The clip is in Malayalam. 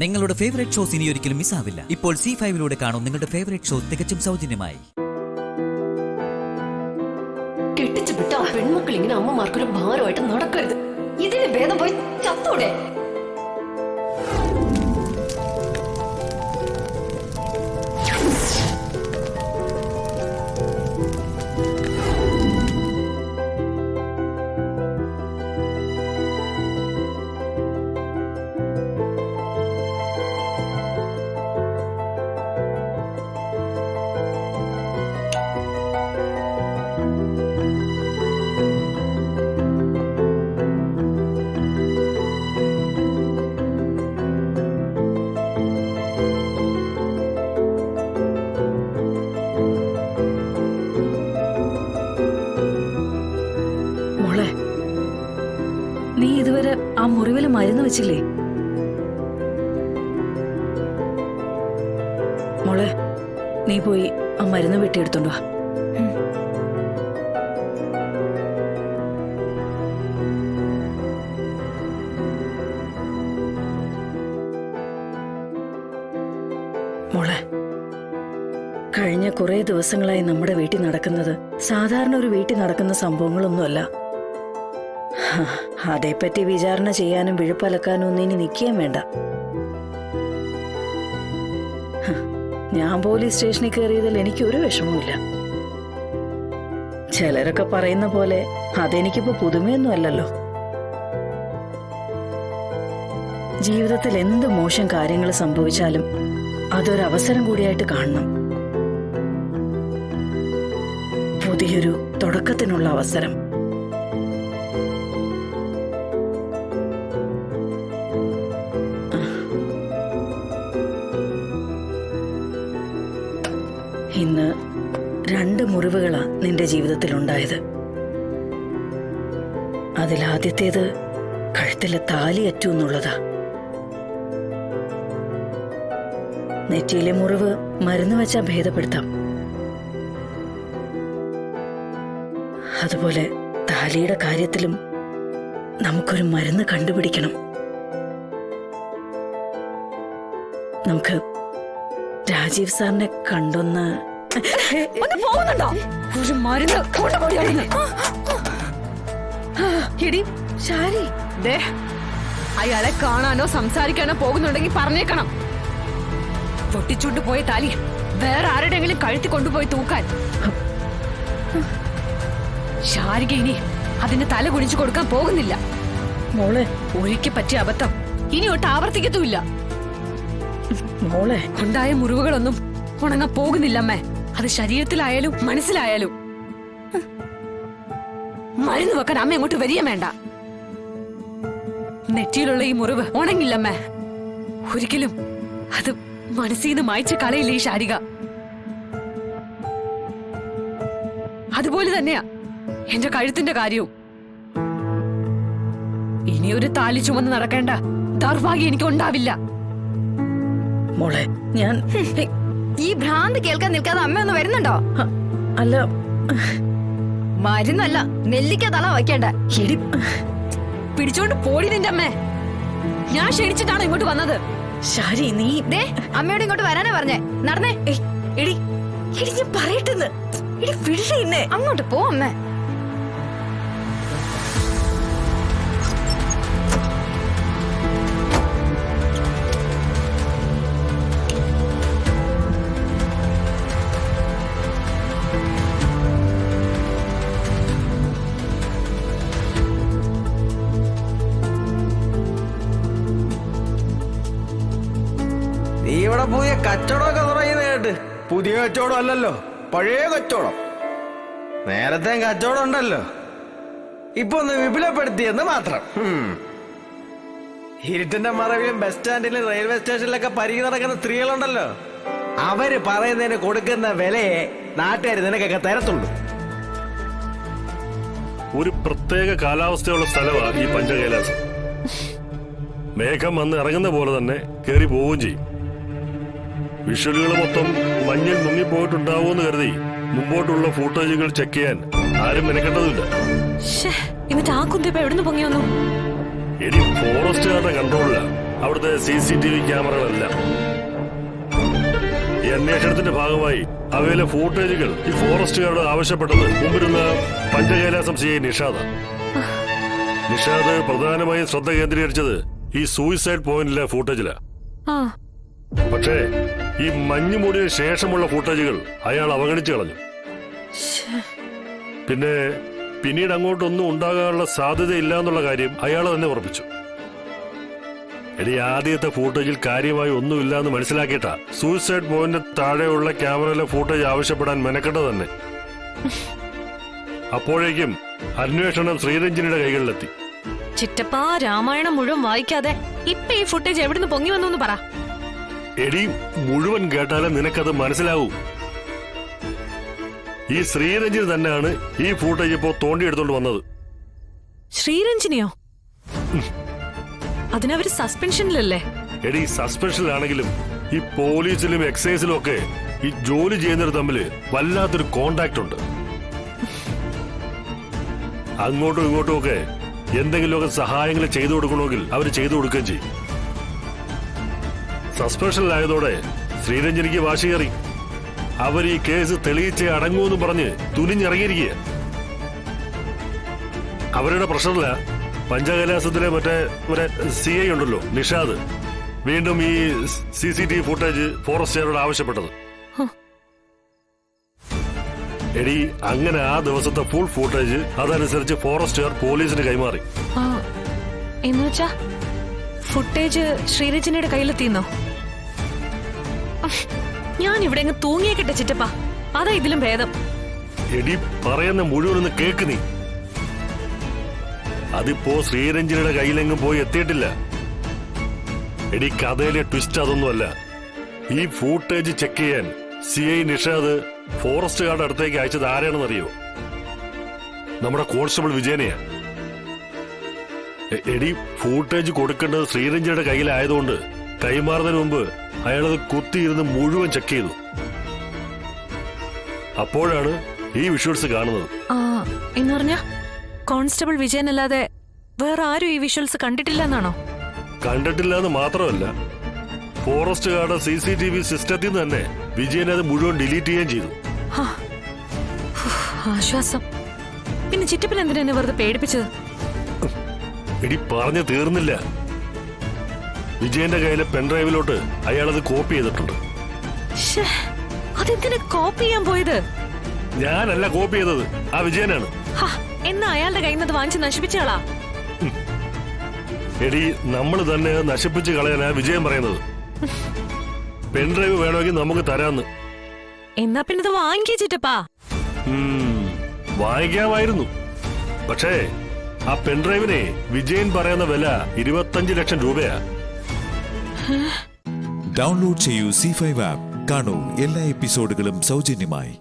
നിങ്ങളുടെ ഫേവറേറ്റ് ഷോസ് ഇനി ഒരിക്കലും മിസ്സാവില്ല. ഇപ്പോൾ C5 കാണും നിങ്ങളുടെ ഫേവറേറ്റ് ഷോ തികച്ചും സൗജന്യമായി. കെട്ടിച്ചു വിട്ട ആ പെൺമക്കൾ ഇങ്ങനെ അമ്മമാർക്കൊരു ഭാരമായിട്ട് നടക്കരുത്. ഇതിന് ഭേദം പോയി ചത്തൂടെ? നീ ഇതുവരെ ആ മുറിവില് മരുന്ന് വെച്ചില്ലേ? മോളെ, നീ പോയി ആ മരുന്ന് വെട്ടിയെടുത്തോണ്ട് വാ. മോളെ, കഴിഞ്ഞ കുറെ ദിവസങ്ങളായി നമ്മുടെ വീട്ടിൽ നടക്കുന്നത് സാധാരണ ഒരു വീട്ടിൽ നടക്കുന്ന സംഭവങ്ങളൊന്നുമല്ല. അതേപ്പറ്റി വിചാരണ ചെയ്യാനും വിഴുപ്പലക്കാനും ഒന്നും ഇനി നിൽക്കുകയും വേണ്ട. ഞാൻ പോലീസ് സ്റ്റേഷനിൽ കയറിയതിൽ എനിക്കൊരു വിഷമവുമില്ല. ചിലരൊക്കെ പറയുന്ന പോലെ അതെനിക്കിപ്പോ പുതുമയൊന്നും അല്ലല്ലോ. ജീവിതത്തിൽ എന്ത് മോശം കാര്യങ്ങൾ സംഭവിച്ചാലും അതൊരവസരം കൂടിയായിട്ട് കാണണം. പുതിയൊരു തുടക്കത്തിനുള്ള അവസരം. ഇന്ന് 2 മുറിവുകളാ നിന്റെ ജീവിതത്തിൽ ഉണ്ടായത്. അതിലാദ്യത്തേത് കഴുത്തിലെ താലിയറ്റു എന്നുള്ളതാ. നെറ്റിയിലെ മുറിവ് മരുന്ന് വെച്ചാ ഭേദപ്പെടുത്താം. അതുപോലെ താലിയുടെ കാര്യത്തിലും നമുക്കൊരു മരുന്ന് കണ്ടുപിടിക്കണം. നമുക്ക് രാജീവ് സാറിനെ കണ്ടൊന്ന് പോകുന്നുണ്ടോ? ഒരു മരുന്ന് അയാളെ കാണാനോ സംസാരിക്കാനോ പോകുന്നുണ്ടെങ്കിൽ പറഞ്ഞേക്കണം. പൊട്ടിച്ചുകൊണ്ട് പോയ താലി വേറെ ആരുടെയെങ്കിലും കഴുത്തി കൊണ്ടുപോയി തൂക്കാൻ. ശാരിക ഇനി അതിന് തല കുനിച്ചു കൊടുക്കാൻ പോകുന്നില്ല. മോളെ, ഒരിക്കൽ പറ്റിയ അബദ്ധം ഇനി ഒട്ട് ആവർത്തിക്കത്തുമില്ല. മോളെ, ഉണ്ടായ മുറിവുകളൊന്നും ഉണങ്ങാൻ പോകുന്നില്ലമ്മേ. അത് ശരീരത്തിലായാലും മനസ്സിലായാലും. മരുന്ന് വെക്കാൻ അമ്മ അങ്ങോട്ട് വരിക വേണ്ട. നെറ്റിയിലുള്ള ഈ മുറിവ് ഉണങ്ങില്ലമ്മേ ഒരിക്കലും. അത് മനസ്സിൽ നിന്ന് മായ്ച്ച് കളയില്ല ഈ ശാരിക. അതുപോലെ തന്നെയാ എന്റെ കഴുത്തിന്റെ കാര്യവും. ഇനിയൊരു താലി ചുമന്ന് നടക്കേണ്ട ദൗർഭാഗ്യം എനിക്ക് ഉണ്ടാവില്ല. മോളെ, ഞാൻ ഈ ഭ്രാന്ത് കേൾക്കാൻ നിൽക്കാതെ അമ്മ ഒന്ന് വരുന്നുണ്ടോ? അല്ല, മരുന്നല്ല, നെല്ലിക്ക തല വയ്ക്കേണ്ട. പിടിച്ചോണ്ട് പോടി നിന്റെ അമ്മേ. ഞാൻ ക്ഷണിച്ചിട്ടാണോ ഇങ്ങോട്ട് വന്നത്? ശാരി, നീ അമ്മയോട് ഇങ്ങോട്ട് വരാനാ പറഞ്ഞേ. നടന്നേ. എടി എടി, ഞാൻ പറയട്ടെന്ന്. എടി, വിടേ. അങ്ങോട്ട് പോ അമ്മേ. നീ ഇവിടെ പുതിയ കച്ചവടമൊക്കെ തുടങ്ങിയത് കേട്ട്. പുതിയ കച്ചവടം അല്ലല്ലോ, പഴയ കച്ചവടം. നേരത്തെ കച്ചവടം ഉണ്ടല്ലോ, ഇപ്പൊ ഒന്ന് വിപുലപ്പെടുത്തിയെന്ന് മാത്രം. ഇരുട്ടിന്റെ മറവിലും ബസ് സ്റ്റാൻഡിലും റെയിൽവേ സ്റ്റേഷനിലൊക്കെ പരിധി നടക്കുന്ന സ്ത്രീകളുണ്ടല്ലോ, അവര് പറയുന്നതിന് കൊടുക്കുന്ന വിലയെ നാട്ടുകാർ നിനക്കൊക്കെ തരത്തുള്ളൂ. ഒരു പ്രത്യേക കാലാവസ്ഥയുള്ള സ്ഥലമാണ് ഈ പഞ്ചകൈലാസം. മേഘം വന്ന് ഇറങ്ങുന്ന പോലെ തന്നെ കയറി പോവുകയും ചെയ്യും. വിഷ്വലുകൾ മൊത്തം മഞ്ഞിൽ മുങ്ങിപ്പോയിട്ടുണ്ടാവുമെന്ന് കരുതി മുമ്പോട്ടുള്ള ഫൂട്ടേജുകൾ ചെക്ക് ചെയ്യാൻ ആരും മെനക്കെട്ടതുമില്ല. എന്നിട്ട് ആ കുന്തിപ്പ എവിടുന്ന് പൊങ്ങി വന്നു? എടി ഫോറസ്റ്റുകാരുടെ കൺട്രോളില അവിടുത്തെ CCTV ക്യാമറകളെല്ലാം. ഈ അന്വേഷണത്തിന്റെ ഭാഗമായി അവയിലെ ഫൂട്ടേജുകൾ ഈ ഫോറസ്റ്റുകാരോട് ആവശ്യപ്പെട്ടത് മുമ്പിരുന്ന പഞ്ചകൈലാസം CI നിഷാദ്. നിഷാദ് പ്രധാനമായും ശ്രദ്ധ കേന്ദ്രീകരിച്ചത് ഈ സൂയിസൈഡ് പോയിന്റിലെ ഫൂട്ടേജിലാ. ആ പക്ഷേ ഈ മഞ്ഞു മൂടിയ ശേഷമുള്ള ഫൂട്ടേജുകൾ അയാൾ അവഗണിച്ചു കളഞ്ഞു. പിന്നെ പിന്നീട് അങ്ങോട്ടൊന്നും ഉണ്ടാകാനുള്ള സാധ്യതയില്ല എന്നുള്ള കാര്യം അയാൾ തന്നെ ഉറപ്പിച്ചു. എടി ആദ്യത്തെ ഫൂട്ടേജിൽ കാര്യമായി ഒന്നുമില്ല എന്ന് മനസ്സിലാക്കിയിട്ടാ സൂയിസൈഡ് പോയിന്റ് താഴെയുള്ള ക്യാമറയിലെ ഫൂട്ടേജ് ആവശ്യപ്പെടാൻ മെനക്കെട്ടത് തന്നെ. അപ്പോഴേക്കും അന്വേഷണം ശ്രീരഞ്ജനിയുടെ കൈകളിലെത്തി. ചിറ്റപ്പ രാമായണം മുഴുവൻ വായിക്കാതെ ഇപ്പൊ ഈ ഫുട്ടേജ് എവിടുന്ന് പൊങ്ങി വന്നു പറ. എടി മുഴുവൻ കേട്ടാലേ നിനക്കത് മനസ്സിലാവൂ. ഈ ശ്രീരഞ്ജൻ തന്നെയാണ് ഈ ഫൂട്ടേജ് ഇപ്പോ തോണ്ടിയെടുത്തോണ്ട് വന്നത്. ശ്രീരഞ്ജനിയോ? അതിനവര് സസ്പെൻഷനിലല്ലേ? എടി സസ്പെൻഷനിലാണെങ്കിലും ഈ പോലീസിലും എക്സൈസിലും ഒക്കെ ഈ ജോലി ചെയ്യുന്നവർ തമ്മിൽ വല്ലാത്തൊരു കോണ്ടാക്ട് ഉണ്ട്. അങ്ങോട്ടും ഇങ്ങോട്ടും ഒക്കെ എന്തെങ്കിലുമൊക്കെ സഹായങ്ങൾ ചെയ്തു കൊടുക്കണമെങ്കിൽ അവർ ചെയ്തു കൊടുക്കുകയും ചെയ്യും. സസ്പെൻഷനിലായതോടെ ശ്രീരഞ്ജനിക്ക് വാശി കയറി. അവർ ഈ കേസ് തെളിയിച്ചേ അടങ്ങൂന്ന് പറഞ്ഞ് തുനിഞ്ഞിറങ്ങിയിരിക്കുക. അവരുടെ പ്രശ്നമില്ല. പഞ്ചകൈലാസത്തിലെ മറ്റേ CI ഉണ്ടല്ലോ നിഷാദ്, വീണ്ടും ഈ CCTV ഫുട്ടേജ് ഫോറസ്റ്റുകാരോട് ആവശ്യപ്പെട്ടത്. എടി അങ്ങനെ ആ ദിവസത്തെ ഫുൾ ഫുട്ടേജ് അതനുസരിച്ച് ഫോറസ്റ്റുകാർ പോലീസിന് കൈമാറി. എന്നുവെച്ചാ ഫുട്ടേജ് ശ്രീരഞ്ജനയുടെ കയ്യിലെത്തിന്നോ? ഞാൻ ഇവിടെ അങ്ങ് തൂങ്ങിയേക്കട്ടെ ചിറ്റപ്പ, അതാ ഇതിലും ഭേദം. എടി പറയുന്ന മുഴുവനൊന്ന് കേക്ക് നീ. അതിപ്പോ ശ്രീരഞ്ജനയുടെ കയ്യിലെങ്ങും പോയി എത്തിയിട്ടില്ല. എടി കഥയിലെ ട്വിസ്റ്റ് അതൊന്നുമല്ല. ഈ ഫൂട്ടേജ് ചെക്ക് ചെയ്യാൻ CI നിഷാദ് ഫോറസ്റ്റുകാരുടെ അടുത്തേക്ക് അയച്ചത് ആരാണെന്നറിയോ? നമ്മുടെ കോൺസ്റ്റബിൾ വിജയനെയാ. എടി ഫൂട്ടേജ് കൊടുക്കേണ്ടത് ശ്രീരഞ്ജനയുടെ കയ്യിലായതുകൊണ്ട് കൈമാറുന്നതിന് മുമ്പ് അയാളത് കുത്തിയിരുന്ന് മുഴുവൻ ചെക്ക് ചെയ്തു. അപ്പോഴാണ് ഈ വിഷ്വൽസ് കാണുന്നത്. എന്ന് പറഞ്ഞ കോൺസ്റ്റബിൾ വിജയൻ അല്ലാതെ വേറെ ആരും ഈ വിഷ്വൽസ് കണ്ടിട്ടില്ല എന്നാണോ? കണ്ടിട്ടില്ല എന്ന് മാത്രമല്ല, ഫോറസ്റ്റുകാരുടെ CCTV സിസ്റ്റത്തിൽ നിന്ന് തന്നെ വിജയൻ അത് മുഴുവൻ ഡിലീറ്റ് ചെയ്യുകയും ചെയ്തു. ആശ്വാസം. പിന്നെ ചിറ്റപ്പൻ എന്തിനാ എന്നെ വെറുതെ പേടിപ്പിച്ചത്? എടി പറഞ്ഞു തീർന്നില്ല. വിജയന്റെ കയ്യിലെ പെൻഡ്രൈവിലോട്ട് അയാളത് കോപ്പി ചെയ്തിട്ടുണ്ട്. അതെന്തിനാ കോപ്പി ചെയ്യാൻ പോയത്? ഞാനല്ല കോപ്പി ചെയ്തത്, ആ വിജയനാണ്. എന്നാ അയാളുടെ കയ്യിൽ നിന്ന് വാങ്ങിച്ച് നശിപ്പിച്ചാളാ? എടി നമ്മൾ തന്നെ നശിപ്പിച്ച് കളയാനാ വിജയൻ പറയുന്നത്. പെൻഡ്രൈവ് വേണമെങ്കിൽ നമുക്ക് തരാന്ന്. എന്നാ പിന്നെ ഇത് വാങ്ങിക്കേ ചിറ്റപ്പാ. വാങ്ങിക്കാമായിരുന്നു. പക്ഷേ ആ പെൻഡ്രൈവിനെ വിജയൻ പറയുന്ന വില 25 ലക്ഷം രൂപയാ. ഡൗൺലോഡ് ചെയ്യൂ C5 ആപ്പ്. കാണൂ എല്ലാ എപ്പിസോഡുകളും സൗജന്യമായി.